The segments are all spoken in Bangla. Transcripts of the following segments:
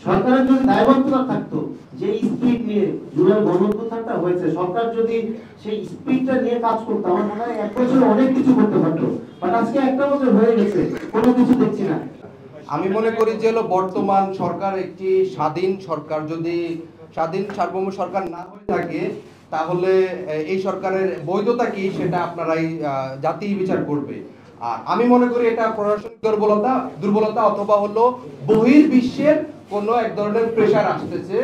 সরকারের যদি দায়বদ্ধতা থাকতো, যে স্পিড নিয়ে জুলাই গণঅভ্যুত্থানটা হয়েছে, সরকার যদি সেই স্পিডটা নিয়ে কাজ করতো, আমার মনে হয় 1 বছর অনেক কিছু করতে পারতো। বাট আজকে 1টা বছর হয়ে গেছে, কোনো কিছু দেখছি না। আমি মনে করি যে বর্তমান সরকার একটি স্বাধীন সরকার, যদি স্বাধীন সার্বভৌম সরকার না হয়ে থাকে তাহলে এই সরকারের বৈধতা কি সেটা আপনারাই জাতি বিচার করবে। আর আমি মনে করি এটা প্রশাসনিক দুর্বলতা অথবা হলো বহির্বিশ্বের কোনো এক ধরনের প্রেশার আসতেছে,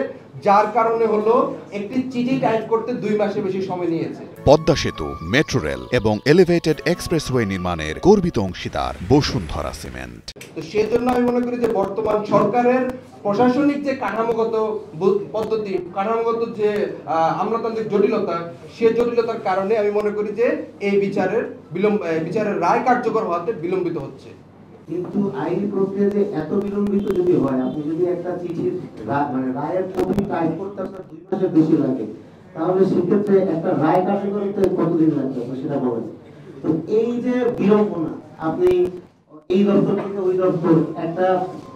যার কারণে হলো একটি চিঠি টাইপ করতে 2 মাসের বেশি সময় নিয়েছে। পদ্মা সেতু, মেট্রো রেল এবং এলিভেটেড এক্সপ্রেসওয়ে নির্মাণের গর্বিত অংশীদার বসুন্ধরা সিমেন্ট। তো সেজন্য আমি মনে করি যে বর্তমান সরকারের প্রশাসনিক যে কাঠামোগত পদ্ধতি, কাঠামোগত যে আমলাতান্ত্রিক জটিলতা, সে জটিলতার কারণে আমি মনে করি যে এই বিচারের রায় কার্যকর হওয়াতে বিলম্বিত হচ্ছে। কিন্তু আইনি প্রক্রিয়া যে এত বিলম্বিত যদি হয়, আপনি যদি একটা চিঠির মানে রায়ের কপি টাইপ করতে আপনার 2 মাসের বেশি লাগে, তাহলে সেক্ষেত্রে একটা রায় কার্যকর করতে কতদিন লাগবে সেটা বলেন। তো এই যে বিড়ম্বনা, আপনি এই দপ্তর থেকে ওই দপ্তর একটা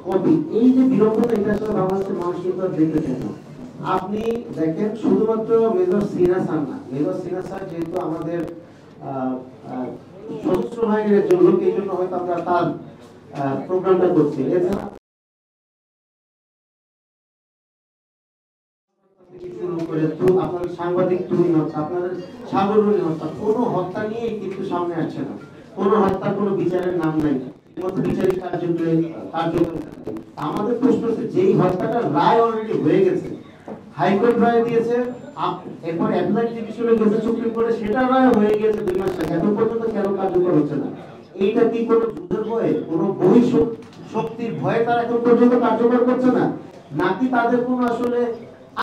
কপি, এই যে বিড়ম্বনা, এটা আসলে বাংলাদেশের মানুষ কিন্তু দেখতে চায় না। আপনি দেখেন, শুধুমাত্র মেজর সিনহা স্যার না, মেজর সিনহা স্যার যেহেতু আমাদের সশস্ত্র বাহিনীর একজন লোক, এই জন্য হয়তো আমরা তার প্রোগ্রামটা করছি। এছাড়া আপনাদের সাংবাদিক আপনাদের সাগররুনি হত্যা, কোনো হত্যা নিয়ে কিন্তু সামনে আসছে না, কোনো হত্যা, কোনো বিচারের নাম নাই, বিচারিক কার্যক্রম। আমাদের প্রশ্ন হচ্ছে, যেই হত্যাটা রায় অলরেডি হয়ে গেছে, হাইকোর্ট রায় দিয়েছে, এরপর অ্যাপেলাইট ডিভিশনে গেছে সুপ্রিম কোর্টে, সেটা রায় হয়ে গেছে 2 মাস আগে, এখন পর্যন্ত কেন কার্যকর হচ্ছে না? এইটা কি কোনো যুদ্ধের ভয়ে, কোনো শক্তির ভয়ে তারা এখন পর্যন্ত কার্যকর করছে না, নাকি তাদের কোনো আসলে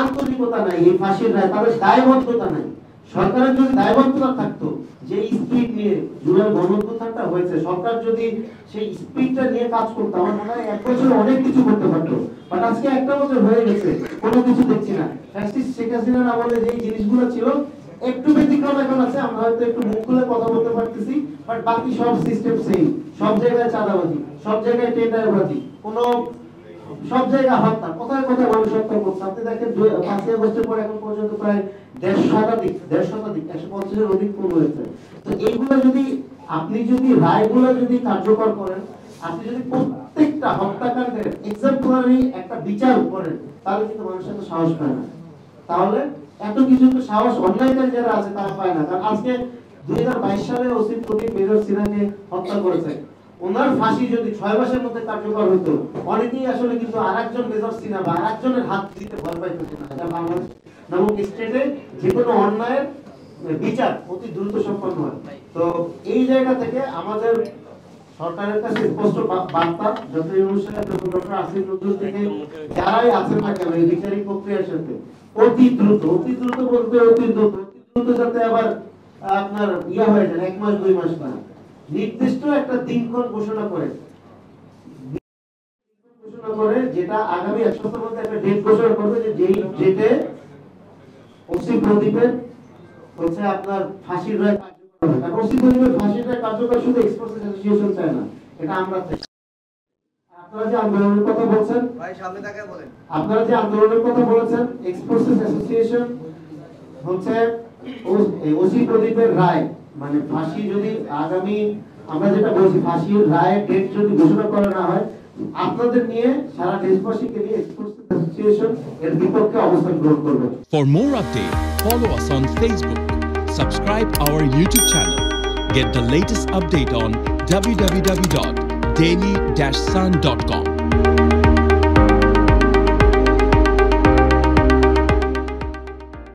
আন্তরিকতা নাই এই ফাঁসির রায়, তাদের দায়বদ্ধতা নাই? সরকারের যদি দায়বদ্ধতা থাকতো, যে স্পিড নিয়ে জুলাই গণঅভ্যুত্থানটা হয়েছে, সরকার যদি সেই স্পিডটা নিয়ে কাজ করতো, আমার মনে হয় 1 বছর অনেক কিছু করতে পারতো। বাট আজকে 1টা বছর হয়ে গেছে, কোনো কিছু দেখছি না। ফ্যাসিস্ট শেখ হাসিনার আমলে যে জিনিসগুলো ছিল, একটু ব্যতিক্রম এখন আছে, আমরা হয়তো একটু মুখ খুলে কথা বলতে পারতেছি, বাট বাকি সব সিস্টেম সেম। সব জায়গায় চাঁদাবাজি, সব জায়গায় টেন্ডারবাজি, কোনো সব জায়গায় হত্যা, কোথায় কোথায় মানুষ হত্যা করছে। আপনি দেখেন 5ই আগস্টের পর এখন পর্যন্ত প্রায় 150 শতাধিক 150-এর অধিক খুন হয়েছে। তো এইগুলো যদি আপনি যদি রায়গুলো যদি কার্যকর করেন, আপনি যদি প্রত্যেকটা হত্যাকাণ্ডের এক্সাম্পলারি একটা বিচার করেন, তাহলে কিন্তু মানুষের তো সাহস পায় না। তাহলে এত কিছু তো সাহস অন্যায়কারী যারা আছে তারা পায় না। কারণ আজকে 2022 সালে ওসি প্রদীপ মেজর সিনহাকে হত্যা করেছে, ওনার ফাঁসি যদি 6 মাসের মধ্যে কার্যকর হতো, অনেকেই আসলে কিন্তু আরেকজন মেজর সিনহা বা আরেকজনের হাত দিতে ভয় পাইতেছে না। এটা বাংলাদেশ নামক স্টেটে যে কোনো অন্যায়ের বিচার অতি দ্রুত সম্পন্ন হয়। তো এই জায়গা থেকে আমাদের সরকারের কাছে স্পষ্ট বার্তা, যত অনুষ্ঠানে ডক্টর আসিফ নজরুল থেকে যারাই আছেন না কেন এই বিচারিক প্রক্রিয়ার সাথে অতি দ্রুত বলতে অতি দ্রুত যাতে আবার আপনার হয়ে যায় 1 মাস 2 মাস না, নির্দিষ্ট একটা দিনক্ষণ ঘোষণা করে, যেটা আগামী 1 সপ্তাহের মধ্যে একটা ডেট ঘোষণা করবে, যে যেই ডেটে ওসি প্রদীপের হচ্ছে আপনার ফাঁসির রায় কার্যকর হবে। কারণ ওসি প্রদীপের ফাঁসির রায় কার্যকর শুধু এক্সপোর্টার্স অ্যাসোসিয়েশন চায় না, এটা আমরা চাই। আপনারা যে আন্দোলনের কথা বলছেন, ভাই সামনে তাকায় বলেন, আপনারা যে আন্দোলনের কথা বলেছেন, এক্সপোর্টার্স অ্যাসোসিয়েশন হচ্ছে ওসি প্রদীপের রায়, মানে ফাঁসি যদি আগামী, আমরা যেটা বলছি, ফাঁসির রায়ের ডেট যদি ঘোষণা করা না হয়, আপনাদের নিয়ে সারা দেশবাসীকে নিয়ে এক্সপোর্টার্স অ্যাসোসিয়েশন এর বিপক্ষে অবস্থান গ্রহণ করবে। For more updates, follow us on Facebook, subscribe our YouTube channel, get the latest update on www.daily-sun.com.